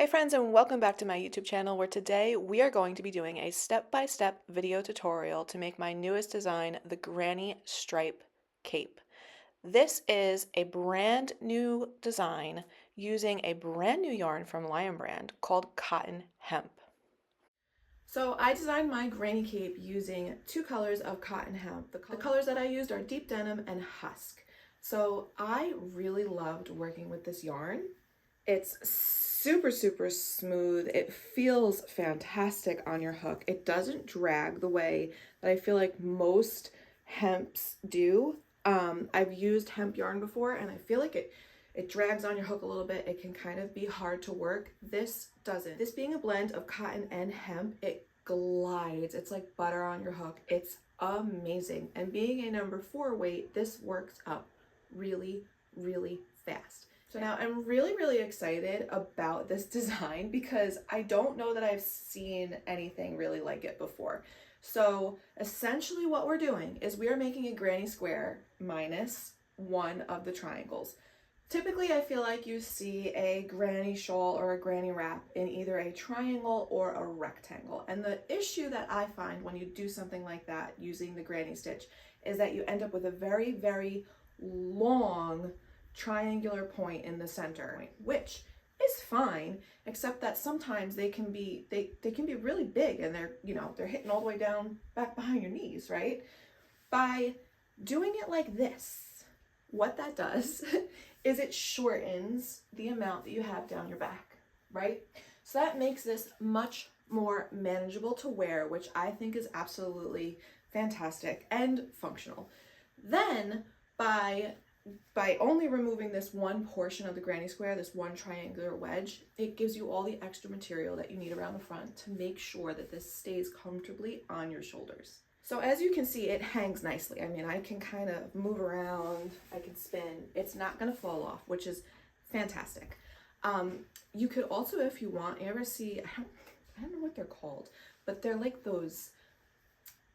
Hey friends, and welcome back to my YouTube channel, where today we are going to be doing a step-by-step video tutorial to make my newest design, the granny stripe cape. This is a brand new design using a brand new yarn from Lion Brand called Cotton Hemp. So I designed my granny cape using two colors of cotton hemp. The colors that I used are deep denim and husk. So I really loved working with this yarn. It's super smooth. It feels fantastic on your hook. It doesn't drag the way that I feel like most hemps do. I've used hemp yarn before and I feel like it drags on your hook a little bit. It can kind of be hard to work. This doesn't. This being a blend of cotton and hemp, it glides. It's like butter on your hook. It's amazing. And being a number 4 weight, this works up really fast. So now I'm really excited about this design because I don't know that I've seen anything really like it before. So essentially what we're doing is we are making a granny square minus one of the triangles. Typically I feel like you see a granny shawl or a granny wrap in either a triangle or a rectangle. And the issue that I find when you do something like that using the granny stitch is that you end up with a very long triangular point in the center, which is fine, except that sometimes they can be really big and they're hitting all the way down back behind your knees, right? By doing it like this, what that does is it shortens the amount that you have down your back, right? So that makes this much more manageable to wear, which I think is absolutely fantastic and functional. Then by only removing this one portion of the granny square, this one triangular wedge, it gives you all the extra material that you need around the front to make sure that this stays comfortably on your shoulders. So as you can see, it hangs nicely. I mean, I can kind of move around, I can spin. It's not gonna fall off, which is fantastic. You could also, if you want, you ever see, I don't know what they're called, but they're like those,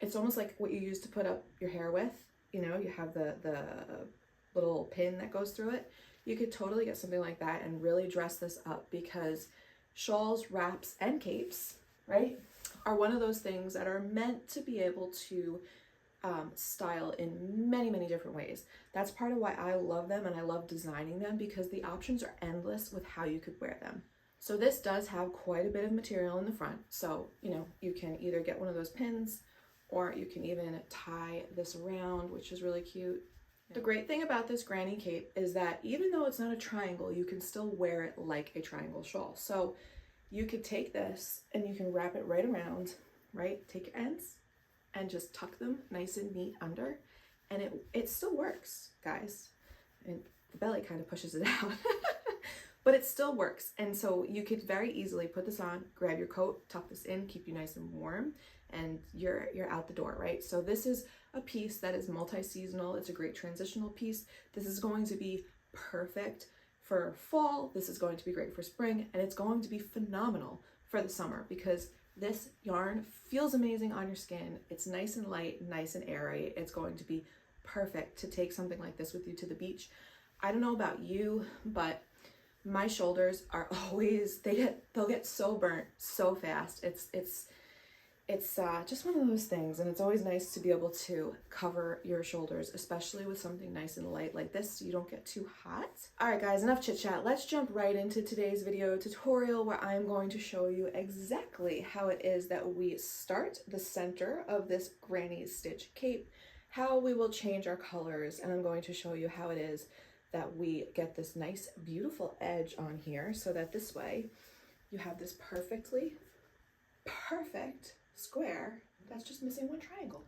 it's almost like what you use to put up your hair with. You know, you have the little pin that goes through it. You could totally get something like that and really dress this up, because shawls, wraps, and capes, right, are one of those things that are meant to be able to style in many different ways. That's part of why I love them and I love designing them, because the options are endless with how you could wear them. So this does have quite a bit of material in the front. So, you can either get one of those pins, or you can even tie this around, which is really cute. The great thing about this granny cape is that even though it's not a triangle, you can still wear it like a triangle shawl. So you could take this and you can wrap it right around, right? Take your ends and just tuck them nice and neat under, and it still works, guys. And the belly kind of pushes it out, but it still works. And so you could very easily put this on, grab your coat, tuck this in, keep you nice and warm, and you're out the door, right? So this is a piece that is multi-seasonal. It's a great transitional piece. This is going to be perfect for fall. This is going to be great for spring, and it's going to be phenomenal for the summer, because this yarn feels amazing on your skin. It's nice and light, nice and airy. It's going to be perfect to take something like this with you to the beach. I don't know about you, but my shoulders are always, they'll get so burnt so fast. It's just one of those things, and it's always nice to be able to cover your shoulders, especially with something nice and light like this, so you don't get too hot. All right, guys, enough chit chat. Let's jump right into today's video tutorial, where I'm going to show you exactly how it is that we start the center of this granny stitch cape, how we will change our colors, and I'm going to show you how it is that we get this nice, beautiful edge on here, so that this way you have this perfect square that's just missing one triangle.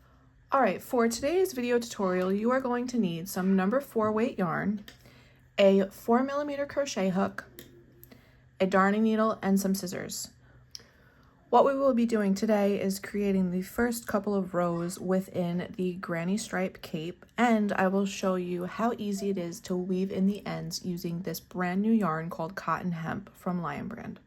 All right, for today's video tutorial, you are going to need some number 4 weight yarn, a 4mm crochet hook, a darning needle, and some scissors. What we will be doing today is creating the first couple of rows within the granny stripe cape, and I will show you how easy it is to weave in the ends using this brand new yarn called Cotton Hemp from Lion Brand.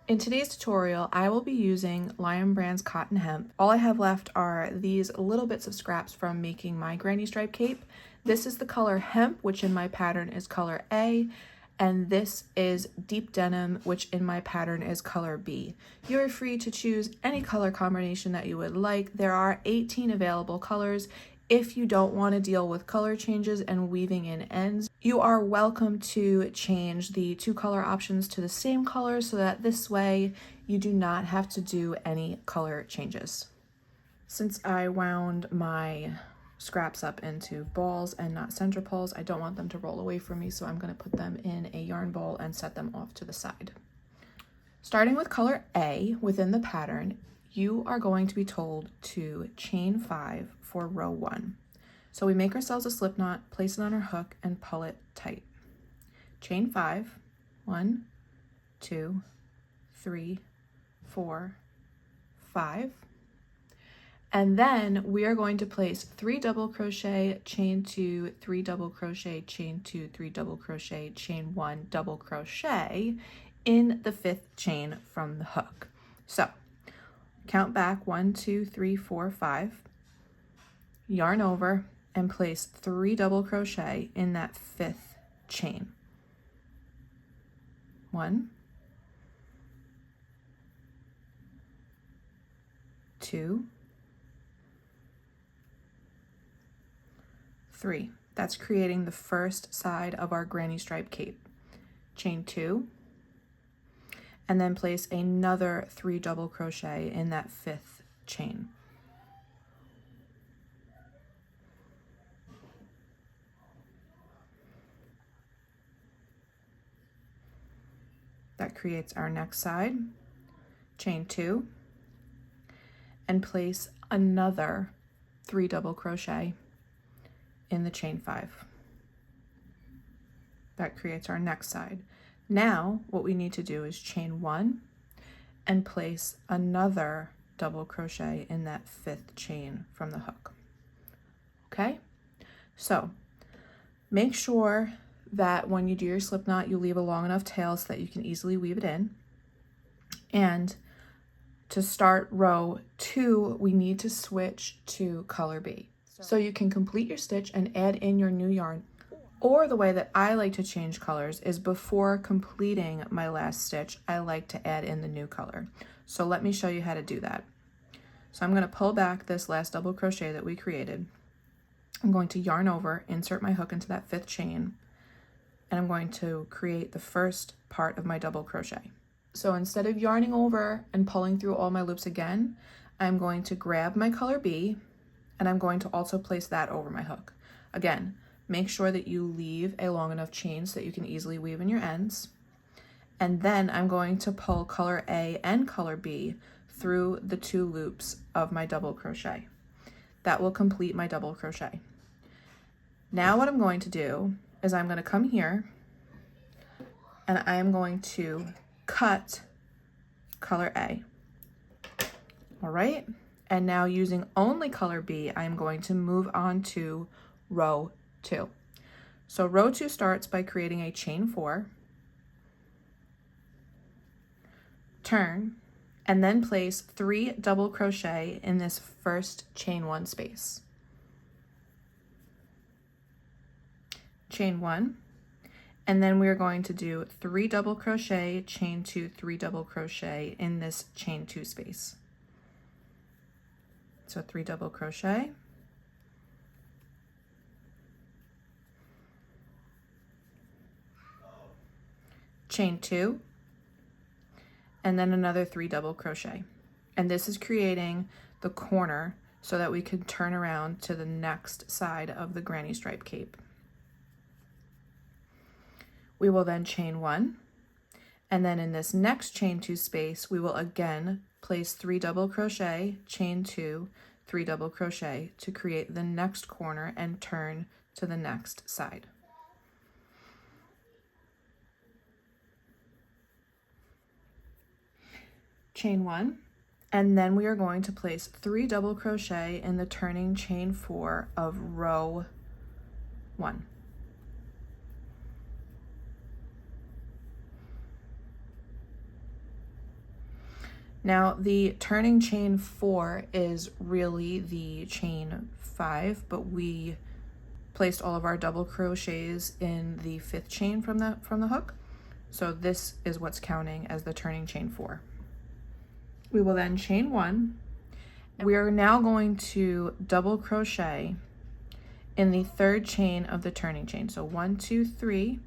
In today's tutorial, I will be using Lion Brand's Cotton Hemp. All I have left are these little bits of scraps from making my granny stripe cape. This is the color hemp, which in my pattern is color A, and this is deep denim, which in my pattern is color B. You're free to choose any color combination that you would like. There are 18 available colors. If you don't want to deal with color changes and weaving in ends, you are welcome to change the 2 color options to the same color so that this way you do not have to do any color changes. Since I wound my scraps up into balls and not center poles, I don't want them to roll away from me, so I'm going to put them in a yarn bowl and set them off to the side. Starting with color A within the pattern, you are going to be told to chain 5 for row 1. So we make ourselves a slip knot, place it on our hook, and pull it tight. Chain 5, 1, 2, 3, 4, 5. And then we are going to place 3 double crochet, chain 2, 3 double crochet, chain 2, 3 double crochet, chain 1, double crochet in the 5th chain from the hook. So count back 1, 2, 3, 4, 5, yarn over and place 3 double crochet in that 5th chain. 1, 2, 3. That's creating the first side of our granny stripe cape. Chain 2, and then place another 3 double crochet in that 5th chain. That creates our next side. Chain 2, and place another 3 double crochet in the chain 5. That creates our next side. Now what we need to do is chain 1 and place another double crochet in that 5th chain from the hook. Okay, so make sure that when you do your slip knot, you leave a long enough tail so that you can easily weave it in. And to start row 2, we need to switch to color B. So you can complete your stitch and add in your new yarn, or the way that I like to change colors is before completing my last stitch, I like to add in the new color. So let me show you how to do that. So I'm going to pull back this last double crochet that we created. I'm going to yarn over, insert my hook into that 5th chain, and I'm going to create the first part of my double crochet. So instead of yarning over and pulling through all my loops again, I'm going to grab my color B, and I'm going to also place that over my hook. Again, make sure that you leave a long enough chain so that you can easily weave in your ends. And then I'm going to pull color A and color B through the 2 loops of my double crochet. That will complete my double crochet. Now what I'm going to do is I'm going to come here and I am going to cut color A. All right. And now using only color B, I'm going to move on to row 2. So row 2 starts by creating a chain 4, turn, and then place 3 double crochet in this first chain 1 space. Chain 1, and then we are going to do 3 double crochet, chain 2, 3 double crochet in this chain 2 space. So 3 double crochet, chain 2, and then another 3 double crochet. And this is creating the corner so that we can turn around to the next side of the granny stripe cape. We will then chain 1, and then in this next chain 2 space, we will again place 3 double crochet, chain 2, 3 double crochet to create the next corner and turn to the next side. Chain 1, and then we are going to place 3 double crochet in the turning chain 4 of row 1. Now the turning chain 4 is really the chain 5, but we placed all of our double crochets in the 5th chain from the hook. So this is what's counting as the turning chain 4. We will then chain 1. We are now going to double crochet in the 3rd chain of the turning chain. So 1, 2, 3,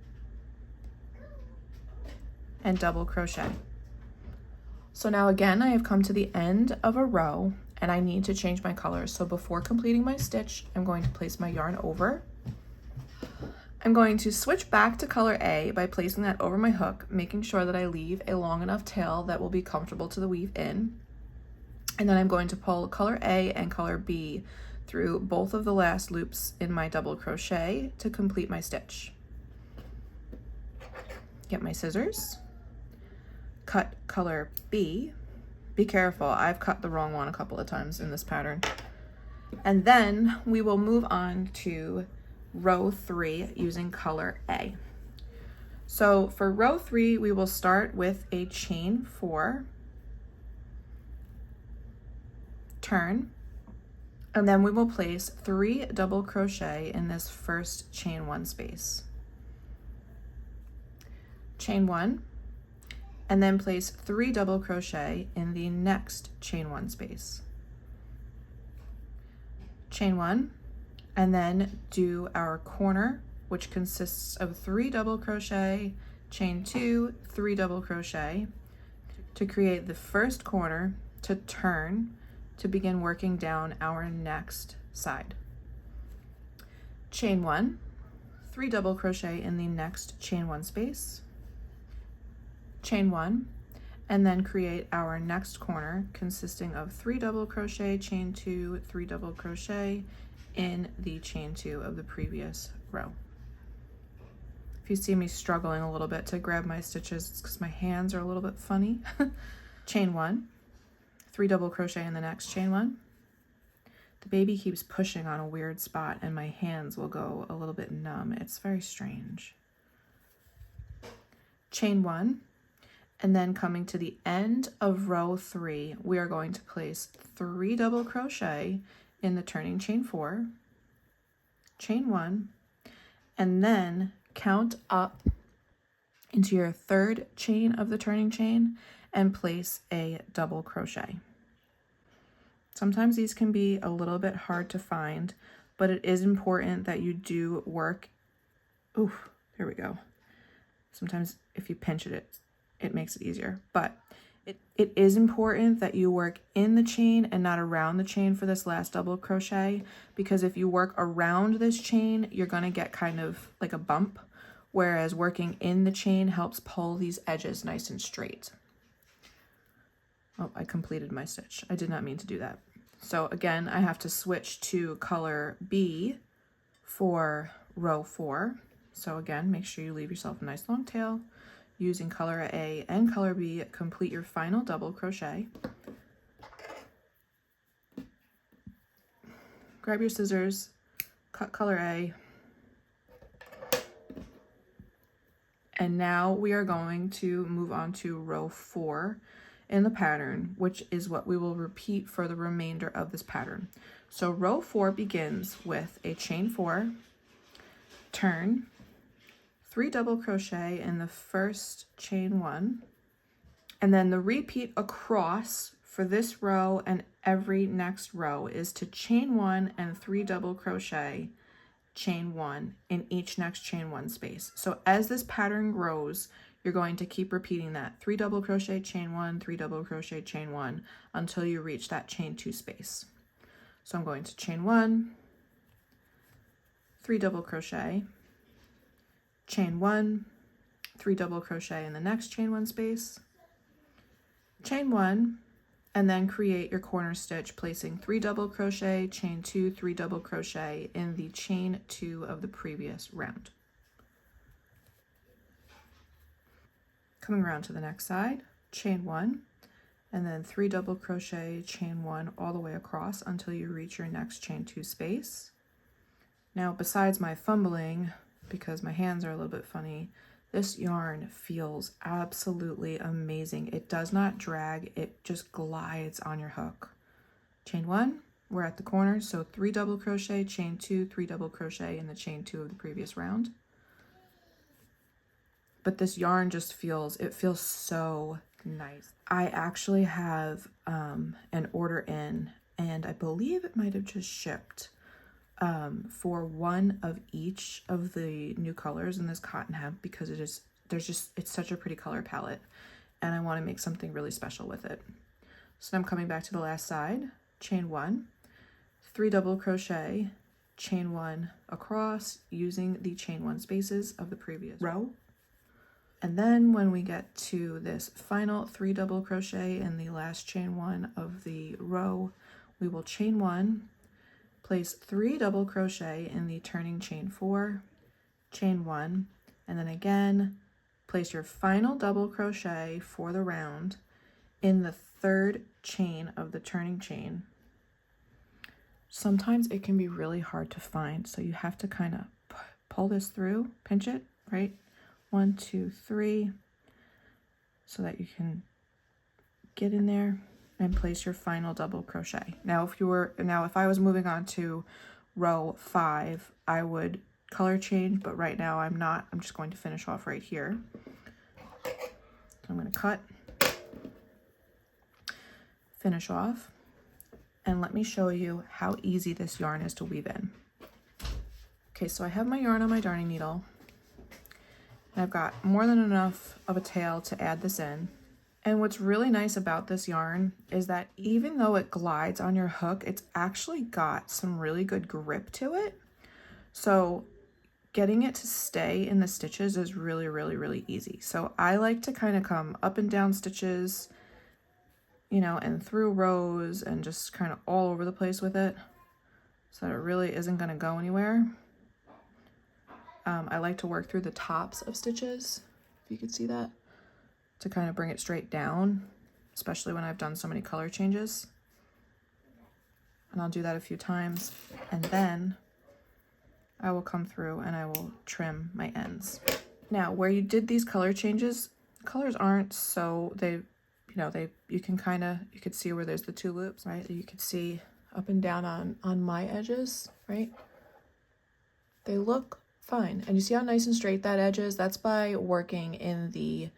and double crochet. So now again, I have come to the end of a row and I need to change my color. So before completing my stitch, I'm going to place my yarn over. I'm going to switch back to color A by placing that over my hook, making sure that I leave a long enough tail that will be comfortable to the weave in. And then I'm going to pull color A and color B through both of the last loops in my double crochet to complete my stitch. Get my scissors, cut color B. Be careful, I've cut the wrong one a couple of times in this pattern. And then we will move on to row 3 using color A. So for row 3, we will start with a chain 4, turn, and then we will place 3 double crochet in this first chain 1 space. Chain 1, and then place 3 double crochet in the next chain 1 space. Chain 1, and then do our corner, which consists of 3 double crochet, chain 2, 3 double crochet to create the first corner to turn to begin working down our next side. Chain 1, 3 double crochet in the next chain 1 space, chain 1, and then create our next corner consisting of 3 double crochet, chain 2, 3 double crochet in the chain 2 of the previous row. If you see me struggling a little bit to grab my stitches, it's because my hands are a little bit funny. Chain 1, 3 double crochet in the next chain 1. The baby keeps pushing on a weird spot and my hands will go a little bit numb. It's very strange. Chain 1, and then coming to the end of row 3, we are going to place 3 double crochet in the turning chain 4, chain 1, and then count up into your 3rd chain of the turning chain and place a double crochet. Sometimes these can be a little bit hard to find, but it is important that you do work. Ooh, here we go. Sometimes if you pinch it, it makes it easier, but it is important that you work in the chain and not around the chain for this last double crochet, because if you work around this chain, you're going to get kind of like a bump, whereas working in the chain helps pull these edges nice and straight. Oh, I completed my stitch. I did not mean to do that. So again, I have to switch to color B for row 4. So again, make sure you leave yourself a nice long tail. Using color A and color B, complete your final double crochet. Grab your scissors, cut color A, and now we are going to move on to row 4 in the pattern, which is what we will repeat for the remainder of this pattern. So row 4 begins with a chain 4, turn, 3 double crochet in the first chain 1, and then the repeat across for this row and every next row is to chain 1 and 3 double crochet, chain 1 in each next chain 1 space. So as this pattern grows, you're going to keep repeating that 3 double crochet, chain 1, 3 double crochet, chain 1 until you reach that chain 2 space. So I'm going to chain 1, 3 double crochet, chain 1, 3 double crochet in the next chain 1 space, chain 1, and then create your corner stitch, placing 3 double crochet, chain 2, 3 double crochet in the chain 2 of the previous round. Coming around to the next side, chain 1, and then 3 double crochet, chain 1 all the way across until you reach your next chain 2 space. Now, besides my fumbling, because my hands are a little bit funny, this yarn feels absolutely amazing. It does not drag, it just glides on your hook. Chain 1, we're at the corners, so 3 double crochet, chain 2, 3 double crochet in the chain 2 of the previous round. But this yarn just feels so nice. I actually have an order in, and I believe it might have just shipped for one of each of the new colors in this cotton hemp, because it's such a pretty color palette, and I want to make something really special with it. So I'm coming back to the last side, chain 1, 3 double crochet, chain 1 across using the chain 1 spaces of the previous row. And then when we get to this final 3 double crochet in the last chain 1 of the row, we will chain 1, place 3 double crochet in the turning chain 4, chain 1, and then again place your final double crochet for the round in the 3rd chain of the turning chain. Sometimes it can be really hard to find, so you have to kind of pull this through, pinch it, right? 1, 2, 3, so that you can get in there and place your final double crochet. Now if I was moving on to row 5, I would color change, but right now I'm not. I'm just going to finish off right here. So I'm going to cut, finish off, and let me show you how easy this yarn is to weave in. Okay, so I have my yarn on my darning needle. And I've got more than enough of a tail to add this in. And what's really nice about this yarn is that even though it glides on your hook, it's actually got some really good grip to it. So getting it to stay in the stitches is really, really, really easy. So I like to kind of come up and down stitches, you know, and through rows and just kind of all over the place with it, so that it really isn't going to go anywhere. I like to work through the tops of stitches, if you could see that, to kind of bring it straight down, especially when I've done so many color changes. And I'll do that a few times, and then I will come through and I will trim my ends. Now, where you did these color changes, colors aren't so, you could see where there's the 2 loops, right? You could see up and down on my edges, right? They look fine. And you see how nice and straight that edge is? That's by working in the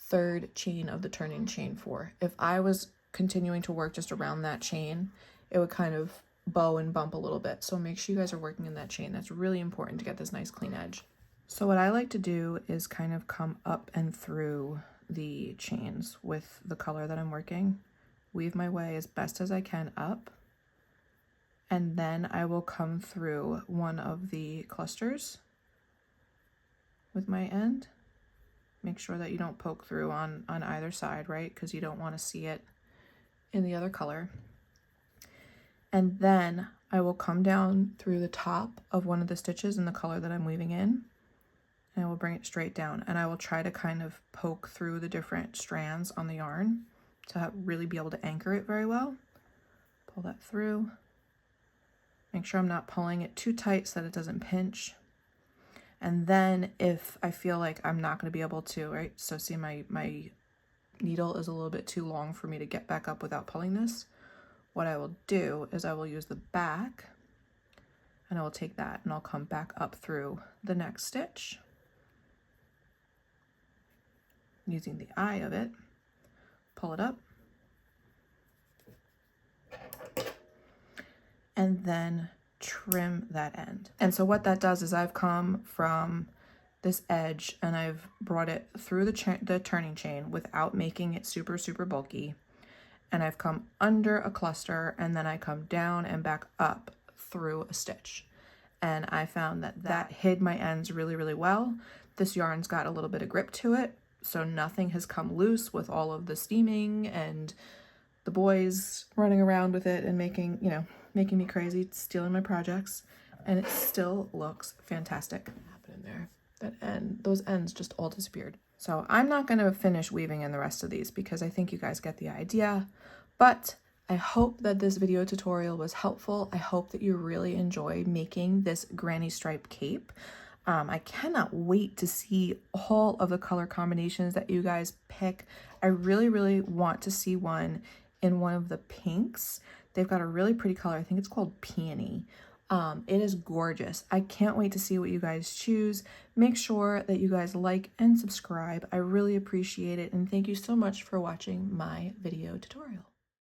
3rd chain of the turning chain 4. If I was continuing to work just around that chain, it would kind of bow and bump a little bit. So make sure you guys are working in that chain. That's really important to get this nice clean edge. So what I like to do is kind of come up and through the chains with the color that I'm working, weave my way as best as I can up, and then I will come through one of the clusters with my end. Make sure that you don't poke through on either side, right? Because you don't want to see it in the other color. And then I will come down through the top of one of the stitches in the color that I'm weaving in, and I will bring it straight down, and I will try to kind of poke through the different strands on the yarn to really be able to anchor it very well. Pull that through. Make sure I'm not pulling it too tight so that it doesn't pinch. And then if I feel like I'm not going to be able to, right? So see, my needle is a little bit too long for me to get back up without pulling this. What I will do is I will use the back, and I will take that and I'll come back up through the next stitch using the eye of it, pull it up, and then trim that end. And so what that does is I've come from this edge and I've brought it through the turning chain without making it super, super bulky. And I've come under a cluster, and then I come down and back up through a stitch. And I found that hid my ends really, really well. This yarn's got a little bit of grip to it, so nothing has come loose with all of the steaming and the boys running around with it and making me crazy, stealing my projects, and it still looks fantastic. What happened in there? Those ends just all disappeared. So I'm not going to finish weaving in the rest of these because I think you guys get the idea, but I hope that this video tutorial was helpful. I hope that you really enjoy making this granny stripe cape. I cannot wait to see all of the color combinations that you guys pick. I really, really want to see one in one of the pinks. They've got a really pretty color. I think it's called Peony. It is gorgeous. I can't wait to see what you guys choose. Make sure that you guys like and subscribe. I really appreciate it, and thank you so much for watching my video tutorial.